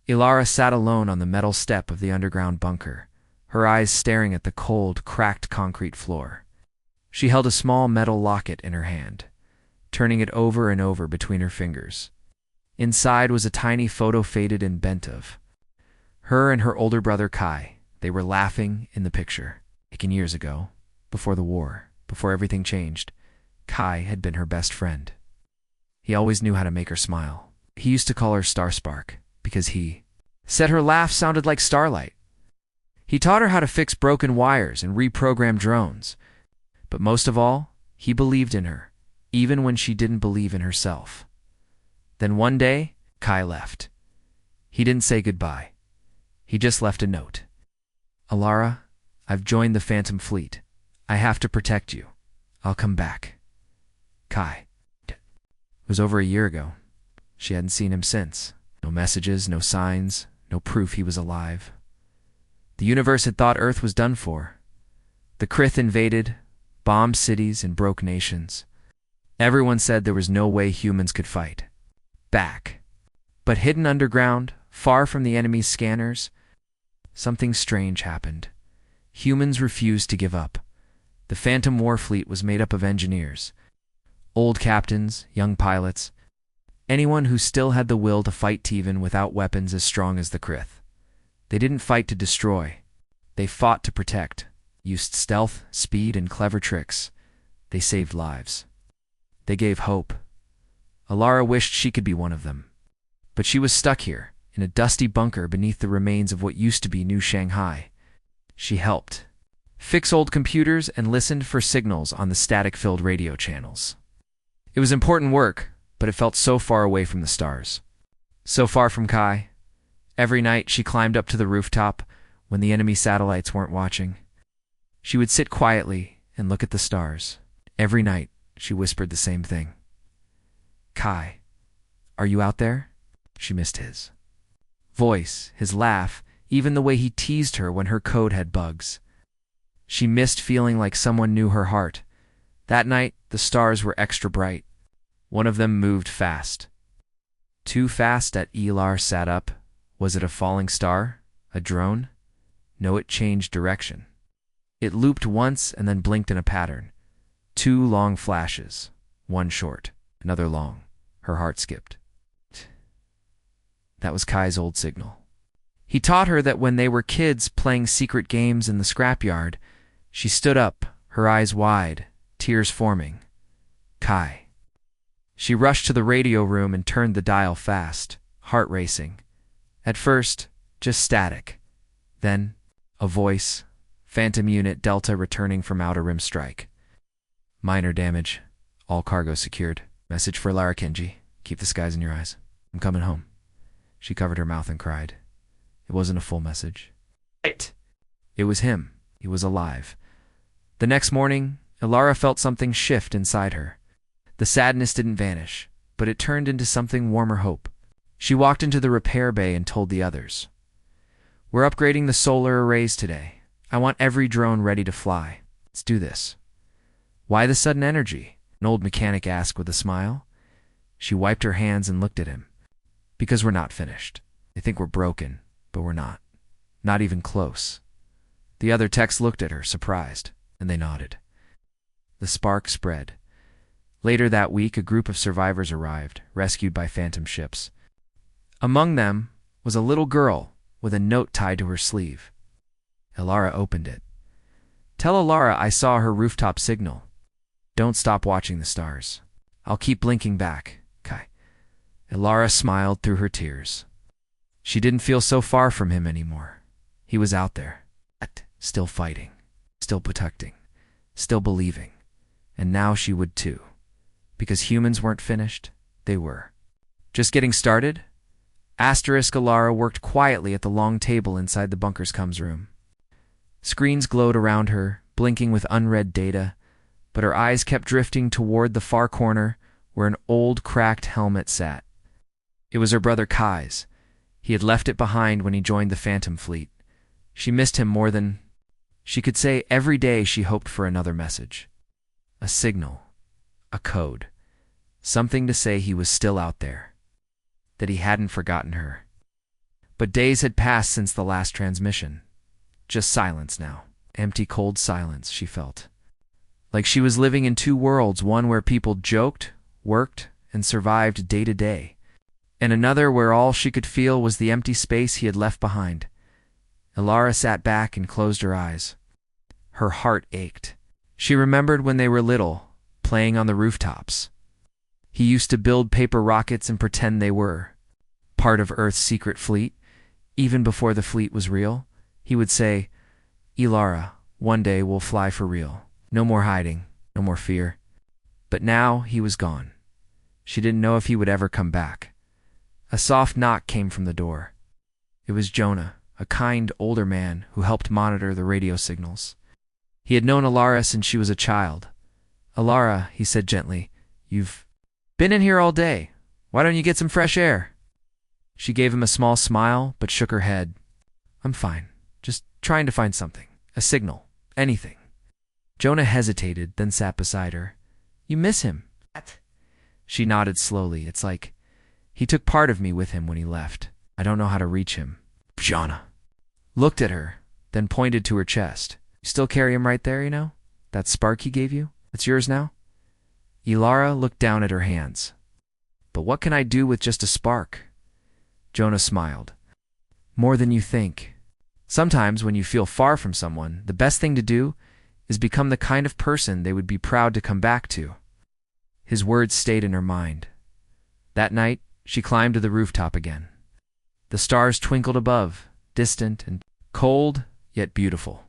Ilara sat alone on the metal step of the underground bunker, her eyes staring at the cold, cracked concrete floor. She held a small metal locket in her hand, turning it over and over between her fingers. Inside was a tiny photo, faded and bent, of her and her older brother Kai. They were laughing in the picture. Taken years ago, before the war, before everything changed, Kai had been her best friend. He always knew how to make her smile. He used to call her Star Spark, because he said her laugh sounded like starlight. He taught her how to fix broken wires and reprogram drones. But most of all, he believed in her, even when she didn't believe in herself. Then one day, Kai left. He didn't say goodbye. He just left a note. Ilara, I've joined the Phantom Fleet. I have to protect you. I'll come back. Kai. It was over a year ago. She hadn't seen him since. No messages, no signs, no proof he was alive. The universe had thought Earth was done for. The Krith invaded, bombed cities and broke nations. Everyone said there was no way humans could fight back. But hidden underground, far from the enemy's scanners, something strange happened. Humans refused to give up. The Phantom War Fleet was made up of engineers, old captains, young pilots, anyone who still had the will to fight even without weapons as strong as the Krith. They didn't fight to destroy. They fought to protect, used stealth, speed, and clever tricks. They saved lives. They gave hope. Ilara wished she could be one of them. But she was stuck here, in a dusty bunker beneath the remains of what used to be New Shanghai. She helped fix old computers and listened for signals on the static-filled radio channels. It was important work, but it felt so far away from the stars. So far from Kai. Every night she climbed up to the rooftop when the enemy satellites weren't watching. She would sit quietly and look at the stars. Every night she whispered the same thing. Kai, are you out there? She missed his voice, his laugh, even the way he teased her when her code had bugs. She missed feeling like someone knew her heart. That night, the stars were extra bright. One of them moved fast. Too fast that Ilara sat up. Was it a falling star? A drone? No, it changed direction. It looped once and then blinked in a pattern. 2 long flashes. One short, another long. Her heart skipped. That was Kai's old signal. He taught her that when they were kids playing secret games in the scrapyard. She stood up, her eyes wide, tears forming. Kai. She rushed to the radio room and turned the dial fast, heart racing. At first, just static. Then, a voice. Phantom Unit Delta returning from Outer Rim strike. Minor damage. All cargo secured. Message for Lara Kenji. Keep the skies in your eyes. I'm coming home. She covered her mouth and cried. It wasn't a full message. It was him. He was alive. The next morning, Ilara felt something shift inside her. The sadness didn't vanish, but it turned into something warmer hope. She walked into the repair bay and told the others. We're upgrading the solar arrays today. I want every drone ready to fly. Let's do this. Why the sudden energy? An old mechanic asked with a smile. She wiped her hands and looked at him. Because we're not finished. They think we're broken, but we're not. Not even close. The other techs looked at her, surprised, and they nodded. The spark spread. Later that week, a group of survivors arrived, rescued by phantom ships. Among them was a little girl with a note tied to her sleeve. Ilara opened it. Tell Ilara I saw her rooftop signal. Don't stop watching the stars. I'll keep blinking back, Kai. Ilara smiled through her tears. She didn't feel so far from him anymore. He was out there, still fighting, still protecting, still believing. And now she would too. Because humans weren't finished, they were. Just getting started? Ilara worked quietly at the long table inside the bunker's comms room. Screens glowed around her, blinking with unread data, but her eyes kept drifting toward the far corner where an old, cracked helmet sat. It was her brother Kai's. He had left it behind when he joined the Phantom Fleet. She missed him more than she could say. Every day she hoped for another message. A signal. A code. Something to say he was still out there. That he hadn't forgotten her. But days had passed since the last transmission. Just silence now. Empty, cold silence, she felt. Like she was living in two worlds, one where people joked, worked, and survived day to day, and another where all she could feel was the empty space he had left behind. Ilara sat back and closed her eyes. Her heart ached. She remembered when they were little, playing on the rooftops. He used to build paper rockets and pretend they were part of Earth's secret fleet. Even before the fleet was real, he would say, "Ilara, one day we'll fly for real. No more hiding, no more fear." But now he was gone. She didn't know if he would ever come back. A soft knock came from the door. It was Jonah, a kind, older man who helped monitor the radio signals. He had known Ilara since she was a child. "Ilara," he said gently, "you've been in here all day. Why don't you get some fresh air?" She gave him a small smile, but shook her head. "I'm fine. Just trying to find something. A signal. Anything." Jonah hesitated, then sat beside her. "You miss him?" She nodded slowly. "It's like he took part of me with him when he left. I don't know how to reach him." Jonah looked at her, then pointed to her chest. "You still carry him right there, you know? That spark he gave you? It's yours now?" Ilara looked down at her hands. "But what can I do with just a spark?" Jonah smiled. "More than you think. Sometimes when you feel far from someone, the best thing to do is become the kind of person they would be proud to come back to." His words stayed in her mind. That night, she climbed to the rooftop again. The stars twinkled above, distant and cold, yet beautiful.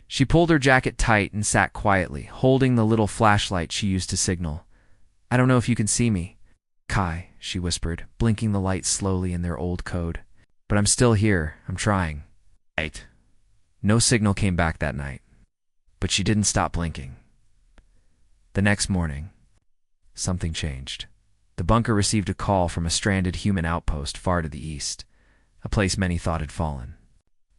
She pulled her jacket tight and sat quietly, holding the little flashlight she used to signal. "I don't know if you can see me, Kai," she whispered, blinking the light slowly in their old code. "But I'm still here. I'm trying." Right. No signal came back that night, but she didn't stop blinking. The next morning, something changed. The bunker received a call from a stranded human outpost far to the east, a place many thought had fallen.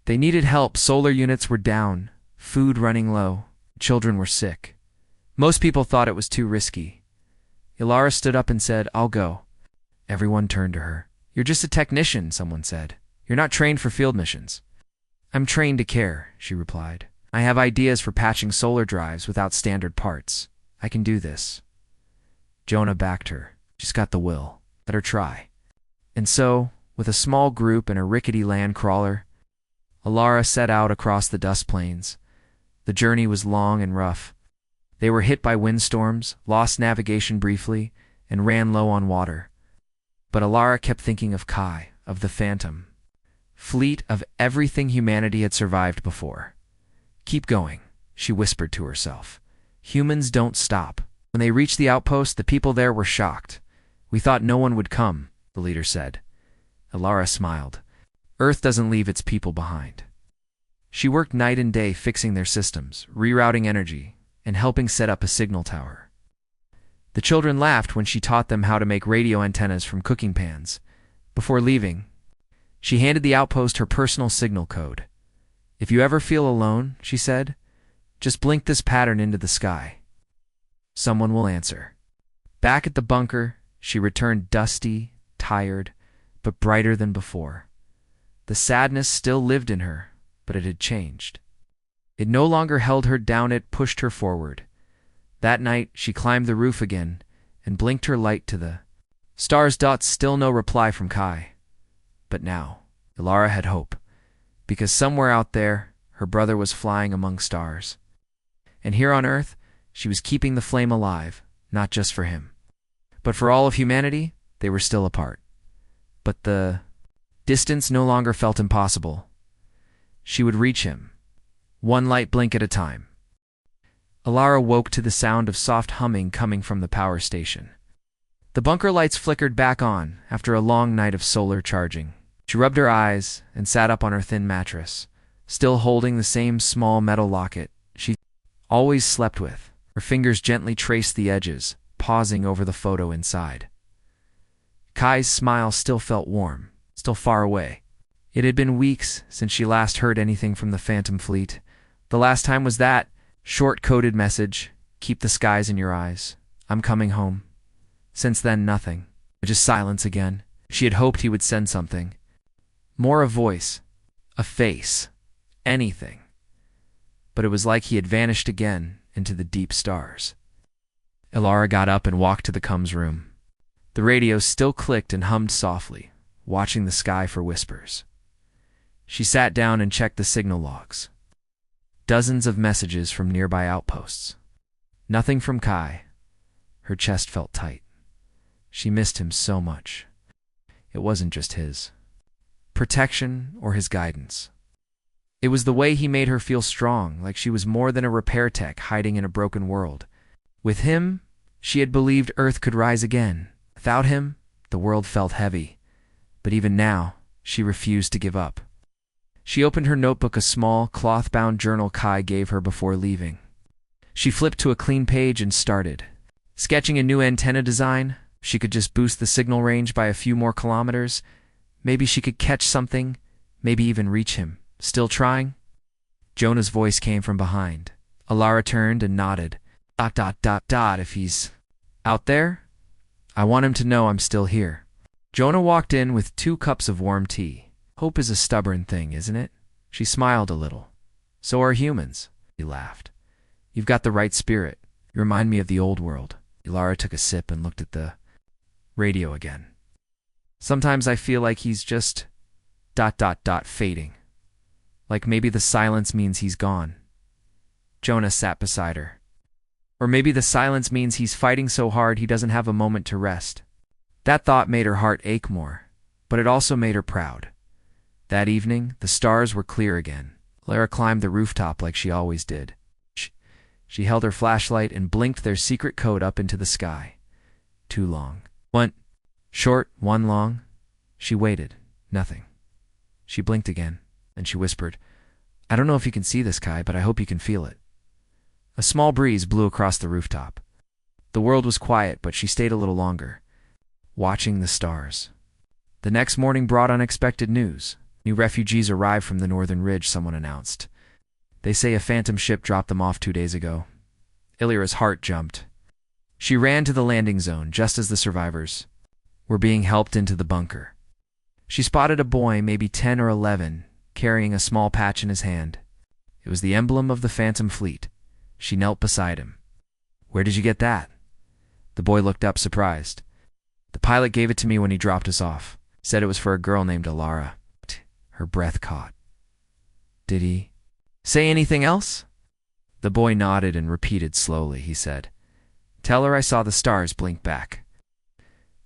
They needed help. Solar units were down, food running low, children were sick. Most people thought it was too risky. Ilara stood up and said, "I'll go." Everyone turned to her. "You're just a technician," someone said. "You're not trained for field missions." "I'm trained to care," she replied. "I have ideas for patching solar drives without standard parts. I can do this." Jonah backed her. "She's got the will. Let her try." And so, with a small group and a rickety land crawler, Ilara set out across the dust plains. The journey was long and rough. They were hit by windstorms, lost navigation briefly, and ran low on water. But Ilara kept thinking of Kai, of the Phantom, fleet of everything humanity had survived before. "Keep going," she whispered to herself. "Humans don't stop." When they reached the outpost, the people there were shocked. "We thought no one would come," the leader said. Ilara smiled. Earth doesn't leave its people behind. She worked night and day fixing their systems, rerouting energy, and helping set up a signal tower. The children laughed when she taught them how to make radio antennas from cooking pans. Before leaving, she handed the outpost her personal signal code. "If you ever feel alone," she said, "just blink this pattern into the sky. Someone will answer." Back at the bunker, she returned dusty, tired, but brighter than before. The sadness still lived in her, but it had changed. It no longer held her down, it pushed her forward. That night, she climbed the roof again and blinked her light to the stars. Still no reply from Kai. But now, Ilara had hope, because somewhere out there, her brother was flying among stars. And here on Earth, she was keeping the flame alive, not just for him, but for all of humanity. They were still apart. But the distance no longer felt impossible. She would reach him, one light blink at a time. Ilara woke to the sound of soft humming coming from the power station. The bunker lights flickered back on after a long night of solar charging. She rubbed her eyes and sat up on her thin mattress, still holding the same small metal locket she always slept with. Her fingers gently traced the edges, pausing over the photo inside. Kai's smile still felt warm, still far away. It had been weeks since she last heard anything from the Phantom Fleet. The last time was that short-coded message, "Keep the skies in your eyes. I'm coming home." Since then, nothing. Just silence again. She had hoped he would send something. More a voice, a face, anything. But it was like he had vanished again into the deep stars. Ilara got up and walked to the cum's room. The radio still clicked and hummed softly, watching the sky for whispers. She sat down and checked the signal logs. Dozens of messages from nearby outposts. Nothing from Kai. Her chest felt tight. She missed him so much. It wasn't just his protection or his guidance. It was the way he made her feel strong, like she was more than a repair tech hiding in a broken world. With him, she had believed Earth could rise again. Without him, the world felt heavy. But even now, she refused to give up. She opened her notebook, a small, cloth-bound journal Kai gave her before leaving. She flipped to a clean page and started. Sketching a new antenna design, she could just boost the signal range by a few more kilometers. Maybe she could catch something, maybe even reach him. Still trying? Jonah's voice came from behind. Ilara turned and nodded. ... If he's out there, I want him to know I'm still here. Jonah walked in with 2 cups of warm tea. Hope is a stubborn thing, isn't it? She smiled a little. So are humans. He laughed. You've got the right spirit. You remind me of the old world. Ilara took a sip and looked at the radio again. Sometimes I feel like he's just ... fading. Like maybe the silence means he's gone. Jonah sat beside her. Or maybe the silence means he's fighting so hard he doesn't have a moment to rest. That thought made her heart ache more, but it also made her proud. That evening, the stars were clear again. Lara climbed the rooftop like she always did. She held her flashlight and blinked their secret code up into the sky. 2 long. 1 short, 1 long. She waited. Nothing. She blinked again, and she whispered, I don't know if you can see this, Kai, but I hope you can feel it. A small breeze blew across the rooftop. The world was quiet, but she stayed a little longer, watching the stars. The next morning brought unexpected news. New refugees arrived from the northern ridge, someone announced. They say a phantom ship dropped them off 2 days ago. Illyra's heart jumped. She ran to the landing zone just as the survivors were being helped into the bunker. She spotted a boy, maybe 10 or 11, carrying a small patch in his hand. It was the emblem of the Phantom Fleet. She knelt beside him. Where did you get that? The boy looked up, surprised. The pilot gave it to me when he dropped us off. Said it was for a girl named Ilara. Her breath caught. Did he say anything else? The boy nodded and repeated slowly. He said, Tell her I saw the stars blink back.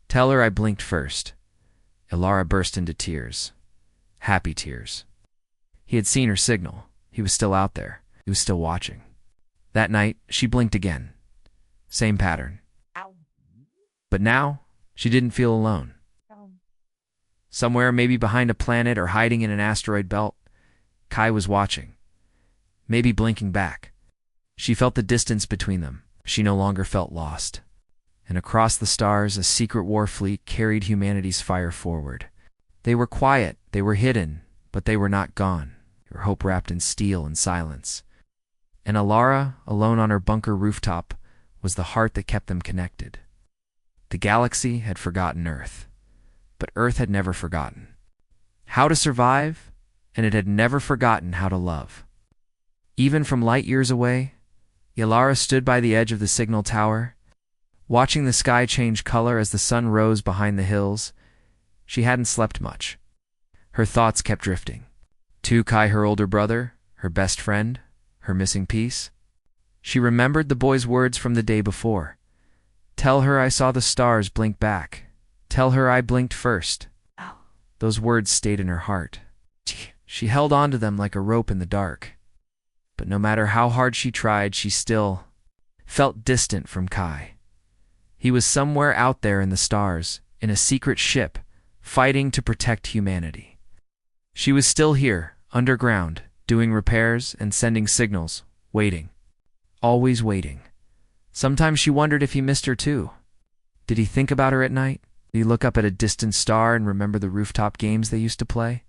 Tell her I blinked first. Ilara burst into tears. Happy tears. He had seen her signal. He was still out there. He was still watching. That night, she blinked again. Same pattern. But now, she didn't feel alone. Somewhere, maybe behind a planet or hiding in an asteroid belt, Kai was watching. Maybe blinking back. She felt the distance between them. She no longer felt lost. And across the stars, a secret war fleet carried humanity's fire forward. They were quiet, they were hidden, but they were not gone. Her hope wrapped in steel and silence. And Ilara, alone on her bunker rooftop, was the heart that kept them connected. The galaxy had forgotten Earth, but Earth had never forgotten how to survive, and it had never forgotten how to love. Even from light years away, Ilara stood by the edge of the signal tower, watching the sky change color as the sun rose behind the hills. She hadn't slept much. Her thoughts kept drifting. To Kai, her older brother, her best friend, her missing piece. She remembered the boy's words from the day before. Tell her I saw the stars blink back. Tell her I blinked first. Those words stayed in her heart. She held on to them like a rope in the dark. But no matter how hard she tried, she still felt distant from Kai. He was somewhere out there in the stars, in a secret ship, fighting to protect humanity. She was still here, underground, doing repairs and sending signals, waiting. Always waiting. Sometimes she wondered if he missed her too. Did he think about her at night? Did he look up at a distant star and remember the rooftop games they used to play?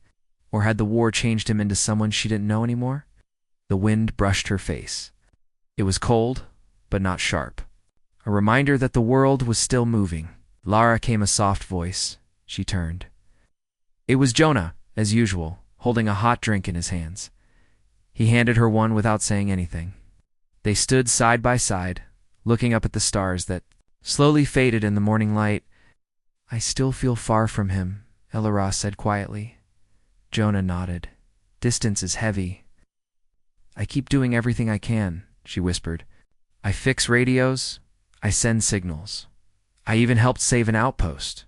Or had the war changed him into someone she didn't know anymore? The wind brushed her face. It was cold, but not sharp. A reminder that the world was still moving. Lara came a soft voice. She turned. It was Jonah, as usual, holding a hot drink in his hands. He handed her one without saying anything. They stood side by side, looking up at the stars that slowly faded in the morning light. "I still feel far from him," Elora said quietly. Jonah nodded. "Distance is heavy." "I keep doing everything I can," she whispered. "I fix radios. I send signals. I even helped save an outpost.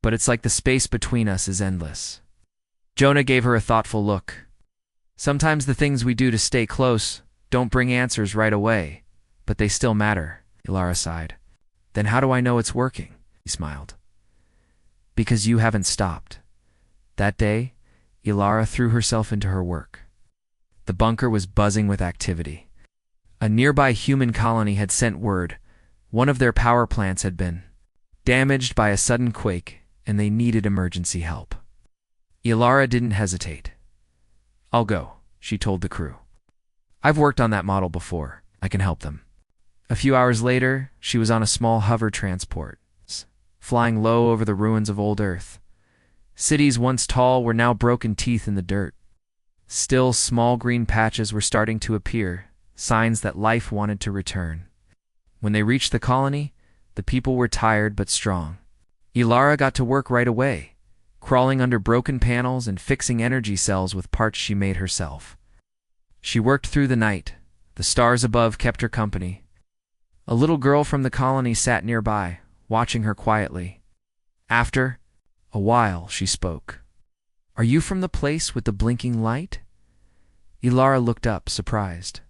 But it's like the space between us is endless." Jonah gave her a thoughtful look. "Sometimes the things we do to stay close don't bring answers right away, but they still matter," Ilara sighed. "Then how do I know it's working?" He smiled. "Because you haven't stopped." That day, Ilara threw herself into her work. The bunker was buzzing with activity. A nearby human colony had sent word. One of their power plants had been damaged by a sudden quake, and they needed emergency help. Ilara didn't hesitate. "I'll go," she told the crew. "I've worked on that model before. I can help them." A few hours later, she was on a small hover transport, flying low over the ruins of old Earth. Cities once tall were now broken teeth in the dirt. Still, small green patches were starting to appear, signs that life wanted to return. When they reached the colony, the people were tired but strong. Ilara got to work right away, crawling under broken panels and fixing energy cells with parts she made herself. She worked through the night. The stars above kept her company. A little girl from the colony sat nearby, watching her quietly. After a while, she spoke. "Are you from the place with the blinking light?" Ilara looked up, surprised.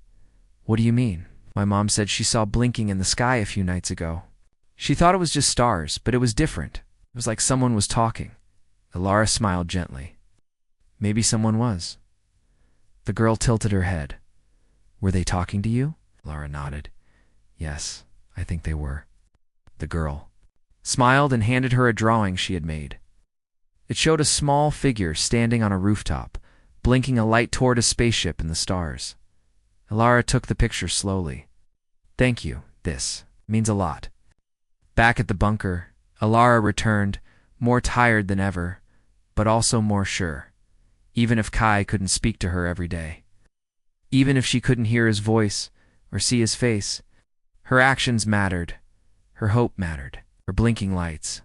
"What do you mean?" "My mom said she saw blinking in the sky a few nights ago. She thought it was just stars, but it was different. It was like someone was talking." Ilara smiled gently. "Maybe someone was." The girl tilted her head. "Were they talking to you?" Ilara nodded. "Yes, I think they were." The girl smiled and handed her a drawing she had made. It showed a small figure standing on a rooftop, blinking a light toward a spaceship in the stars. Ilara took the picture slowly. "Thank you. This means a lot." Back at the bunker, Ilara returned, more tired than ever, but also more sure. Even if Kai couldn't speak to her every day, even if she couldn't hear his voice or see his face, her actions mattered. Her hope mattered. Her blinking lights.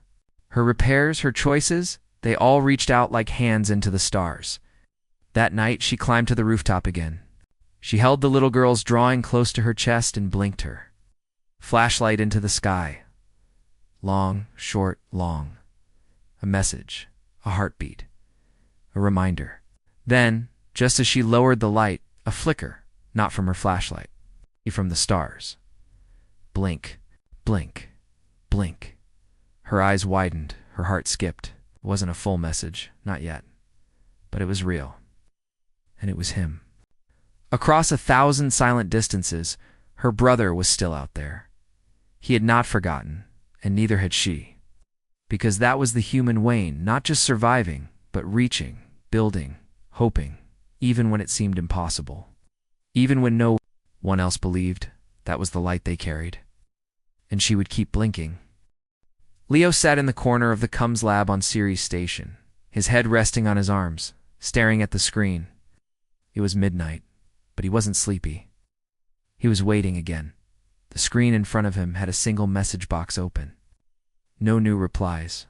Her repairs, her choices, they all reached out like hands into the stars. That night, she climbed to the rooftop again. She held the little girl's drawing close to her chest and blinked her. Flashlight into the sky. Long, short, long. A message. A heartbeat. A reminder. Then, just as she lowered the light, a flicker, not from her flashlight, from the stars. Blink, blink, blink. Her eyes widened, her heart skipped. It wasn't a full message, not yet. But it was real. And it was him. Across 1,000 silent distances, her brother was still out there. He had not forgotten, and neither had she. Because that was the human Wayne, not just surviving, but reaching, building, hoping, even when it seemed impossible. Even when no one else believed, that was the light they carried. And she would keep blinking. Leo sat in the corner of the Cums lab on Ceres Station, his head resting on his arms, staring at the screen. It was midnight, but he wasn't sleepy. He was waiting again. The screen in front of him had a single message box open. No new replies.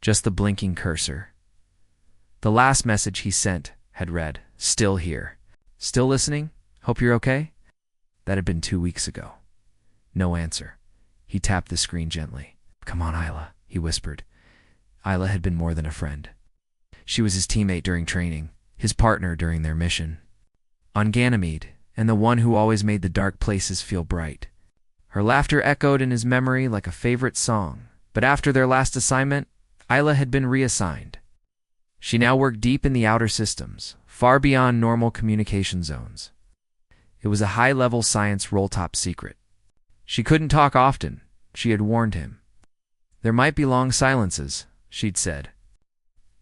Just the blinking cursor. The last message he sent had read, "Still here. Still listening? Hope you're okay?" That had been 2 weeks ago. No answer. He tapped the screen gently. "Come on, Isla," he whispered. Isla had been more than a friend. She was his teammate during training, his partner during their mission on Ganymede, and the one who always made the dark places feel bright. Her laughter echoed in his memory like a favorite song, but after their last assignment, Isla had been reassigned. She now worked deep in the outer systems, far beyond normal communication zones. It was a high-level science roll-top secret. She couldn't talk often, she had warned him. "There might be long silences," she'd said.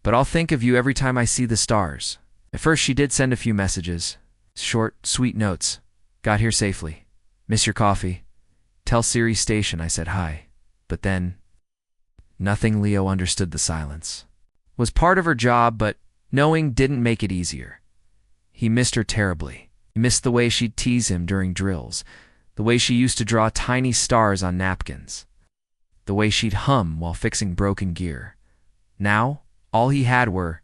"But I'll think of you every time I see the stars." At first she did send a few messages. Short, sweet notes. "Got here safely. Miss your coffee. Tell Ceres Station I said hi." But then, nothing. Leo understood the silence. Was part of her job, but Knowing didn't make it easier. He missed her terribly. He missed the way she'd tease him during drills, the way she used to draw tiny stars on napkins, the way she'd hum while fixing broken gear. Now, all he had were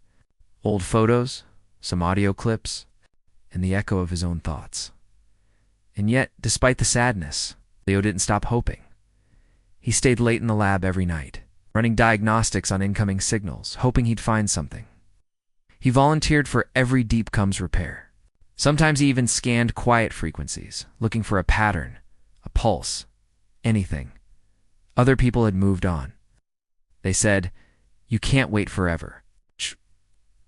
old photos, some audio clips, and the echo of his own thoughts. And yet, despite the sadness, Leo didn't stop hoping. He stayed late in the lab every night, running diagnostics on incoming signals, hoping he'd find something. He volunteered for every deep comes repair. Sometimes he even scanned quiet frequencies, looking for a pattern, a pulse, anything. Other people had moved on. They said, "You can't wait forever."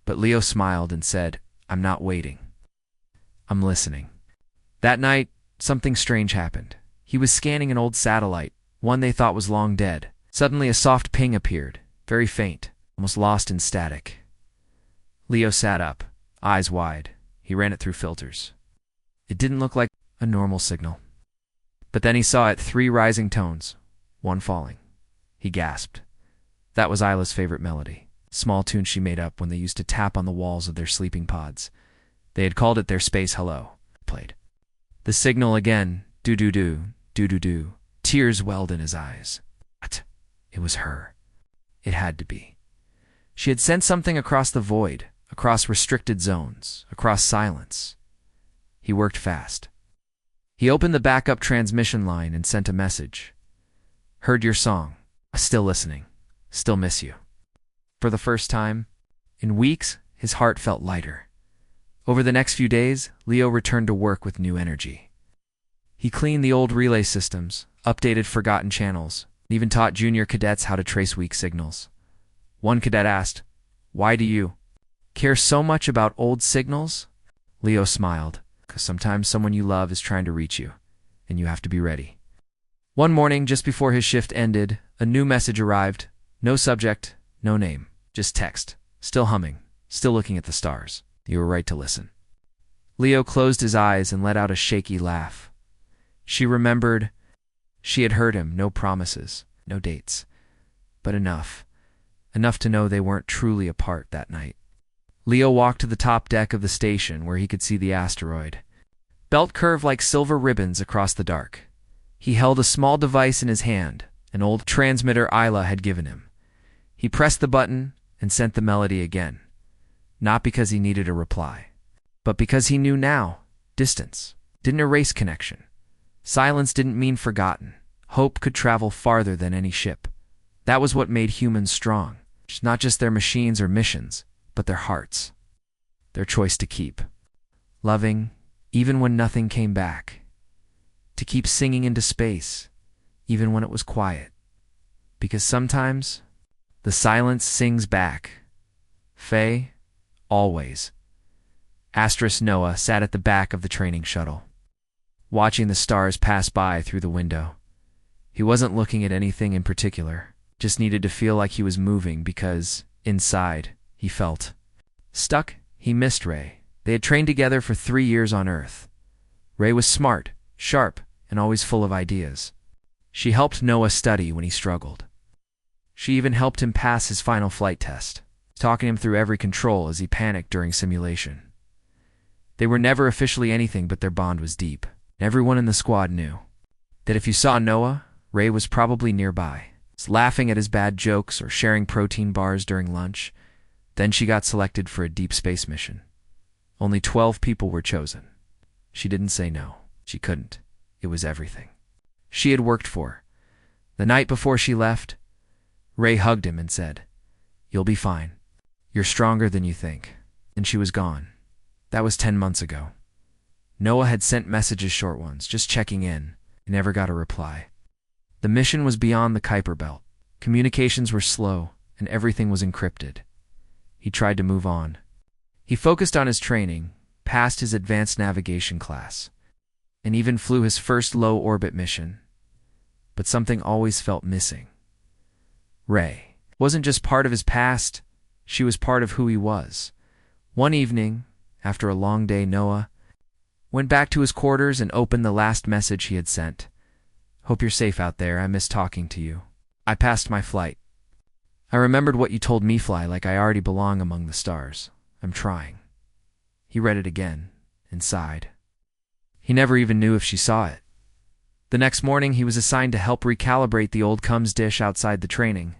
But Leo smiled and said, "I'm not waiting. I'm listening." That night, something strange happened. He was scanning an old satellite, one they thought was long dead. Suddenly a soft ping appeared, very faint, almost lost in static. Leo sat up, eyes wide. He ran it through filters. It didn't look like a normal signal. But then he saw it 3 rising tones, 1 falling. He gasped. That was Isla's favorite melody, small tune she made up when they used to tap on the walls of their sleeping pods. They had called it their space hello. Played. The signal again, do-do-do, do-do-do. Tears welled in his eyes. What? It was her. It had to be. She had sent something across the void, across restricted zones, across silence. He worked fast. He opened the backup transmission line and sent a message. "Heard your song. Still listening. Still miss you." For the first time in weeks, his heart felt lighter. Over the next few days, Leo returned to work with new energy. He cleaned the old relay systems, updated forgotten channels, and even taught junior cadets how to trace weak signals. One cadet asked, "Why do you care so much about old signals?" Leo smiled, "'Cause sometimes someone you love is trying to reach you, and you have to be ready." One morning, just before his shift ended, a new message arrived. No subject, no name, just text. Still humming, still looking at the stars. You were right to listen. Leo closed his eyes and let out a shaky laugh. She remembered. She had heard him, no promises, no dates, but enough to know they weren't truly apart that night. Leo walked to the top deck of the station where he could see the asteroid. Belt curved like silver ribbons across the dark. He held a small device in his hand, an old transmitter Isla had given him. He pressed the button and sent the melody again, not because he needed a reply, but because he knew now, distance didn't erase connection. Silence didn't mean forgotten. Hope could travel farther than any ship. That was what made humans strong. Not just their machines or missions, but their hearts. Their choice to keep loving, even when nothing came back. To keep singing into space, even when it was quiet. Because sometimes, the silence sings back. Faye, always. Noah sat at the back of the training shuttle, watching the stars pass by through the window. He wasn't looking at anything in particular, just needed to feel like he was moving because, inside, he felt stuck. He missed Ray. They had trained together for 3 years on Earth. Ray was smart, sharp, and always full of ideas. She helped Noah study when he struggled. She even helped him pass his final flight test, talking him through every control as he panicked during simulation. They were never officially anything, but their bond was deep. Everyone in the squad knew that if you saw Noah, Ray was probably nearby, laughing at his bad jokes or sharing protein bars during lunch. Then she got selected for a deep space mission. Only 12 people were chosen. She didn't say no. She couldn't. It was everything she had worked for. The night before she left, Ray hugged him and said, "You'll be fine. You're stronger than you think." And she was gone. That was 10 months ago. Noah had sent messages, short ones, just checking in. He never got a reply. The mission was beyond the Kuiper Belt. Communications were slow, and everything was encrypted. He tried to move on. He focused on his training, passed his advanced navigation class, and even flew his first low-orbit mission. But something always felt missing. Ray wasn't just part of his past, she was part of who he was. One evening, after a long day, Noah went back to his quarters and opened the last message he had sent. "Hope you're safe out there. I miss talking to you. I passed my flight. I remembered what you told me, Fly, like I already belong among the stars. I'm trying. He read it again and sighed. He never even knew if she saw it. The next morning, he was assigned to help recalibrate the old Cums dish outside the training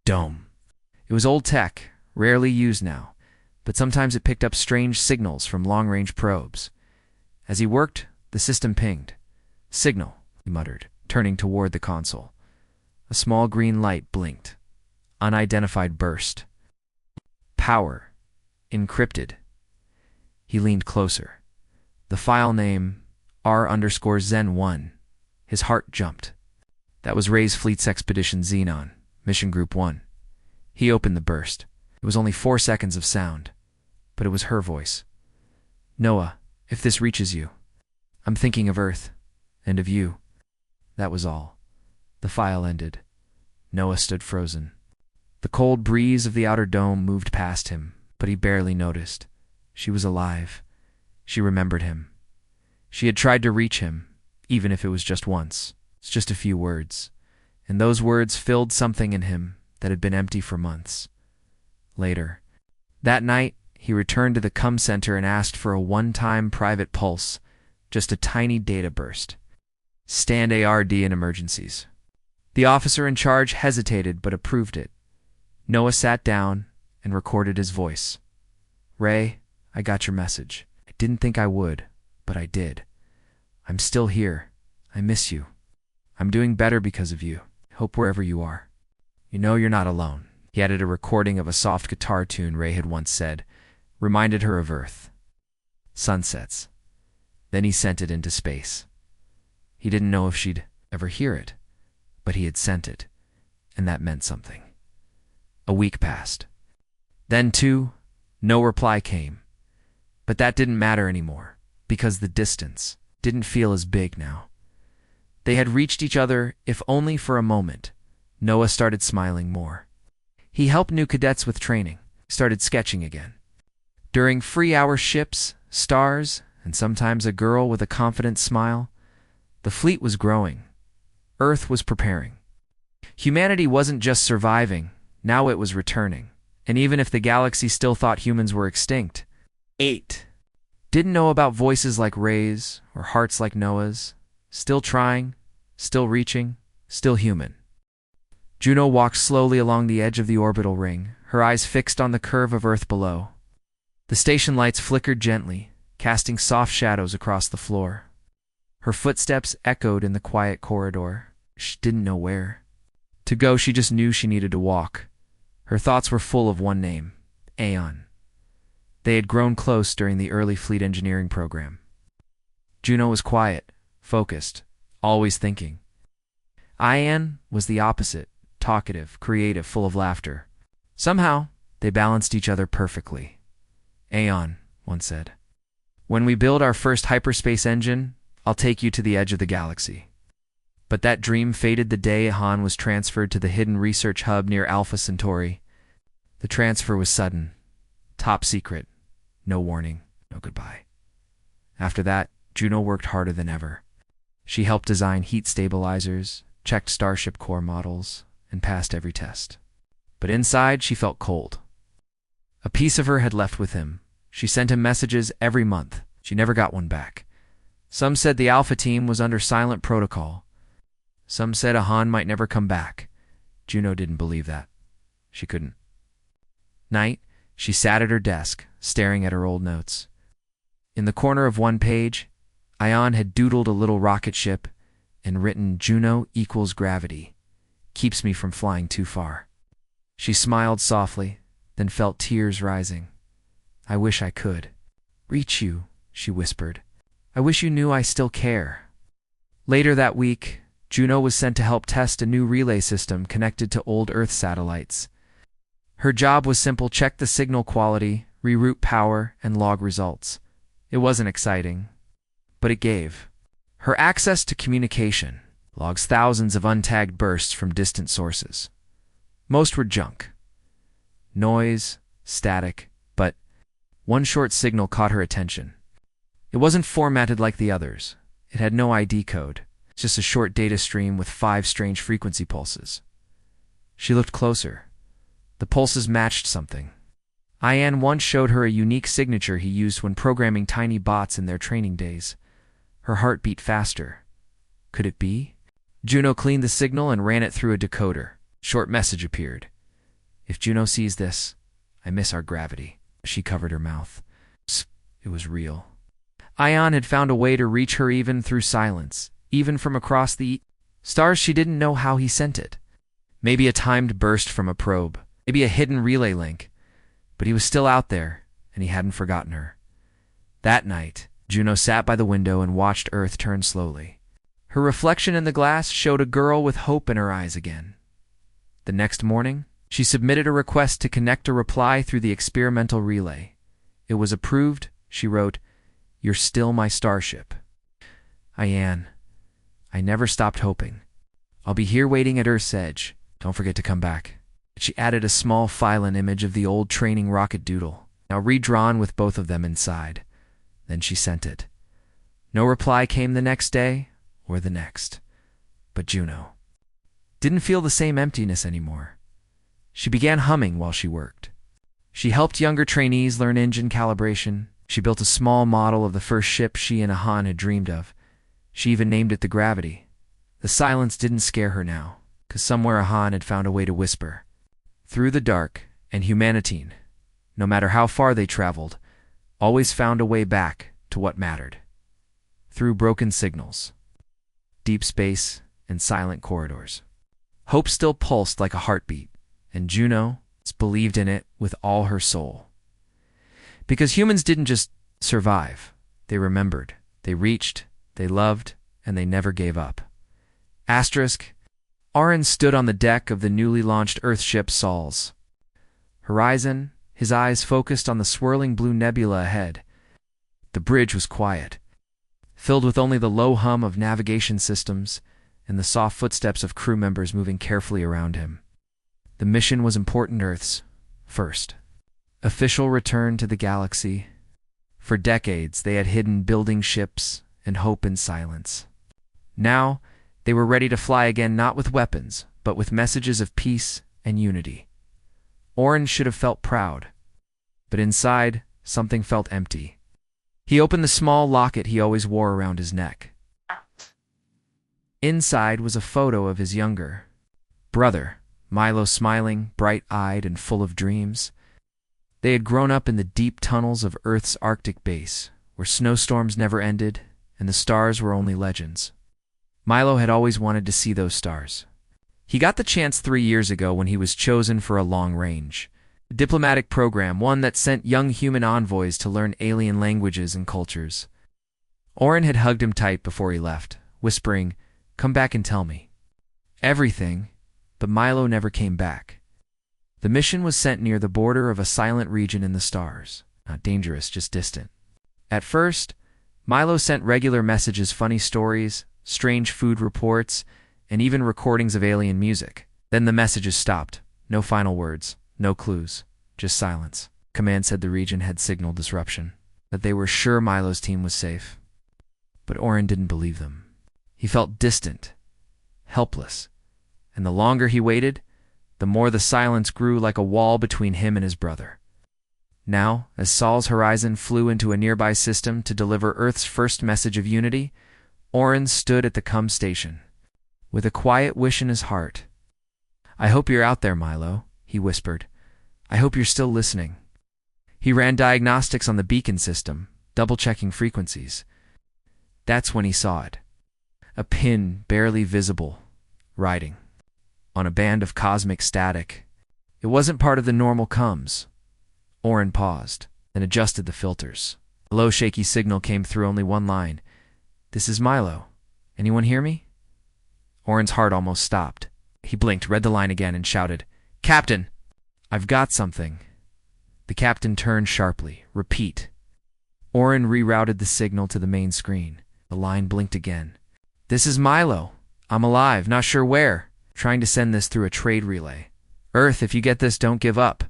dome. It was old tech, rarely used now, but sometimes it picked up strange signals from long-range probes. As he worked, the system pinged. "Signal," he muttered, turning toward the console. A small green light blinked. Unidentified burst. Power. Encrypted. He leaned closer. The file name, R_Zen1. His heart jumped. That was Ray's Fleet's Expedition Xenon, Mission Group 1. He opened the burst. It was only 4 seconds of sound, but it was her voice. "Noah, if this reaches you, I'm thinking of Earth, and of you." That was all. The file ended. Noah stood frozen. The cold breeze of the outer dome moved past him, but he barely noticed. She was alive. She remembered him. She had tried to reach him, even if it was just once. It's just a few words. And those words filled something in him that had been empty for months. Later, that night, he returned to the Cum Center and asked for a one-time private pulse, just a tiny data burst. Stand ARD in emergencies. The officer in charge hesitated but approved it. Noah sat down and recorded his voice. "Ray, I got your message. I didn't think I would, but I did. I'm still here. I miss you. I'm doing better because of you. Hope wherever you are. You know you're not alone." He added a recording of a soft guitar tune Ray had once said, reminded her of Earth. Sunsets. Then he sent it into space. He didn't know if she'd ever hear it, but he had sent it, and that meant something. A week passed. Then, too, no reply came. But that didn't matter anymore, because the distance didn't feel as big now. They had reached each other, if only for a moment. Noah started smiling more. He helped new cadets with training, started sketching again. During free-hour ships, stars, and sometimes a girl with a confident smile, the fleet was growing. Earth was preparing. Humanity wasn't just surviving, now it was returning. And even if the galaxy still thought humans were extinct, didn't know about voices like Ray's or hearts like Noah's, still trying, still reaching, still human. Juno walked slowly along the edge of the orbital ring, her eyes fixed on the curve of Earth below. The station lights flickered gently, casting soft shadows across the floor. Her footsteps echoed in the quiet corridor. She didn't know where. To go, she just knew she needed to walk. Her thoughts were full of one name, Aeon. They had grown close during the early fleet engineering program. Juno was quiet, focused, always thinking. Aeon was the opposite, talkative, creative, full of laughter. Somehow, they balanced each other perfectly. Aeon once said, "When we build our first hyperspace engine, I'll take you to the edge of the galaxy." But that dream faded the day Han was transferred to the hidden research hub near Alpha Centauri. The transfer was sudden, top secret, no warning, no goodbye. After that, Juno worked harder than ever. She helped design heat stabilizers, checked Starship core models, and passed every test. But inside, she felt cold. A piece of her had left with him. She sent him messages every month. She never got one back. Some said the Alpha team was under silent protocol. Some said Han might never come back. Juno didn't believe that. She couldn't. Night, she sat at her desk, staring at her old notes. In the corner of one page, Aeon had doodled a little rocket ship and written Juno equals gravity, keeps me from flying too far. She smiled softly, then felt tears rising. "I wish I could reach you," she whispered. "I wish you knew I still care." Later that week, Juno was sent to help test a new relay system connected to old Earth satellites. Her job was simple: check the signal quality, reroute power, and log results. It wasn't exciting, but it gave her access to communication, logs thousands of untagged bursts from distant sources. Most were junk. Noise, static, but one short signal caught her attention. It wasn't formatted like the others. It had no ID code. Just a short data stream with 5 strange frequency pulses. She looked closer. The pulses matched something. Ian once showed her a unique signature he used when programming tiny bots in their training days. Her heart beat faster. Could it be? Juno cleaned the signal and ran it through a decoder. Short message appeared. If Juno sees this, I miss our gravity. She covered her mouth. It was real. Ion had found a way to reach her even through silence, even from across the stars. She didn't know how he sent it. Maybe a timed burst from a probe, maybe a hidden relay link. But he was still out there, and he hadn't forgotten her. That night, Juno sat by the window and watched Earth turn slowly. Her reflection in the glass showed a girl with hope in her eyes again. The next morning, she submitted a request to connect a reply through the experimental relay. It was approved. She wrote, "You're still my starship. Ian, I never stopped hoping. I'll be here waiting at Earth's edge. Don't forget to come back." She added a small Phylon image of the old training rocket doodle, now redrawn with both of them inside. Then she sent it. No reply came the next day or the next. But Juno didn't feel the same emptiness anymore. She began humming while she worked. She helped younger trainees learn engine calibration. She built a small model of the first ship she and Ahan had dreamed of. She even named it the Gravity. The silence didn't scare her now, because somewhere Ahan had found a way to whisper. Through the dark, and Humanitine, no matter how far they traveled, always found a way back to what mattered. Through broken signals, deep space, and silent corridors. Hope still pulsed like a heartbeat, and Juno believed in it with all her soul. Because humans didn't just survive, they remembered, they reached, they loved, and they never gave up. Asterisk. Arin stood on the deck of the newly launched Earthship Sols. Horizon, his eyes focused on the swirling blue nebula ahead. The bridge was quiet, filled with only the low hum of navigation systems and the soft footsteps of crew members moving carefully around him. The mission was important Earth's first official return to the galaxy. For decades, they had hidden building ships and hope in silence. Now, they were ready to fly again, not with weapons, but with messages of peace and unity. Oren should have felt proud, but inside, something felt empty. He opened the small locket he always wore around his neck. Inside was a photo of his younger brother, Milo, smiling, bright-eyed, and full of dreams. They had grown up in the deep tunnels of Earth's Arctic base, where snowstorms never ended and the stars were only legends. Milo had always wanted to see those stars. He got the chance 3 years ago when he was chosen for a long-range diplomatic program, one that sent young human envoys to learn alien languages and cultures. Oren had hugged him tight before he left, whispering, "Come back and tell me everything," but Milo never came back. The mission was sent near the border of a silent region in the stars, not dangerous, just distant. At first, Milo sent regular messages, funny stories, strange food reports, and even recordings of alien music. Then the messages stopped. No final words, no clues, just silence. Command said the region had signaled disruption, that they were sure Milo's team was safe. But Oren didn't believe them. He felt distant, helpless, and the longer he waited, the more the silence grew like a wall between him and his brother. Now, as Sol's Horizon flew into a nearby system to deliver Earth's first message of unity, Oren stood at the come station, with a quiet wish in his heart. "I hope you're out there, Milo," he whispered. "I hope you're still listening." He ran diagnostics on the beacon system, double-checking frequencies. That's when he saw it. A pin, barely visible, riding on a band of cosmic static. It wasn't part of the normal comms. Oren paused, then adjusted the filters. A low, shaky signal came through, only one line. "This is Milo. Anyone hear me?" Oren's heart almost stopped. He blinked, read the line again, and shouted, "Captain, I've got something." The captain turned sharply. "Repeat." Oren rerouted the signal to the main screen. The line blinked again. "This is Milo. I'm alive, not sure where. Trying to send this through a trade relay. Earth, if you get this, don't give up."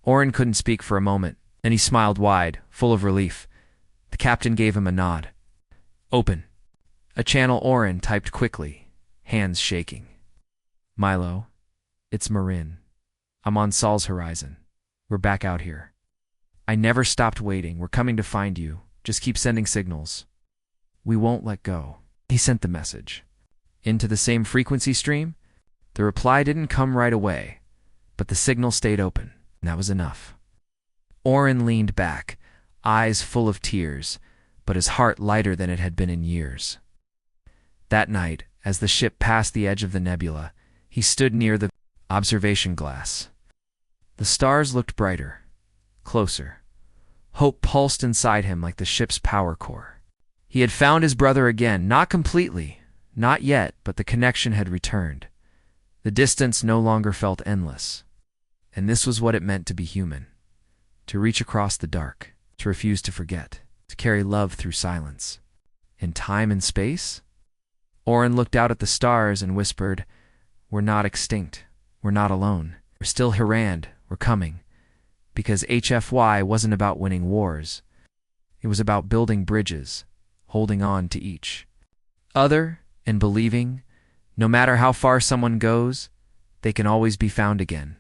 Oren couldn't speak for a moment, then he smiled wide, full of relief. The captain gave him a nod. "Open." A channel Oren typed quickly, hands shaking. "Milo, it's Marin. I'm on Sol's Horizon. We're back out here. I never stopped waiting. We're coming to find you. Just keep sending signals. We won't let go. He sent the message. Into the same frequency stream? The reply didn't come right away, but the signal stayed open, and that was enough. Oren leaned back, eyes full of tears, but his heart lighter than it had been in years. That night, as the ship passed the edge of the nebula, he stood near the observation glass. The stars looked brighter, closer. Hope pulsed inside him like the ship's power core. He had found his brother again, not completely, not yet, but the connection had returned. The distance no longer felt endless. And this was what it meant to be human. To reach across the dark, to refuse to forget, to carry love through silence. In time and space? Oren looked out at the stars and whispered, "We're not extinct. We're not alone. We're still Hirand. We're coming." Because HFY wasn't about winning wars. It was about building bridges, holding on to each other, and believing, no matter how far someone goes, they can always be found again.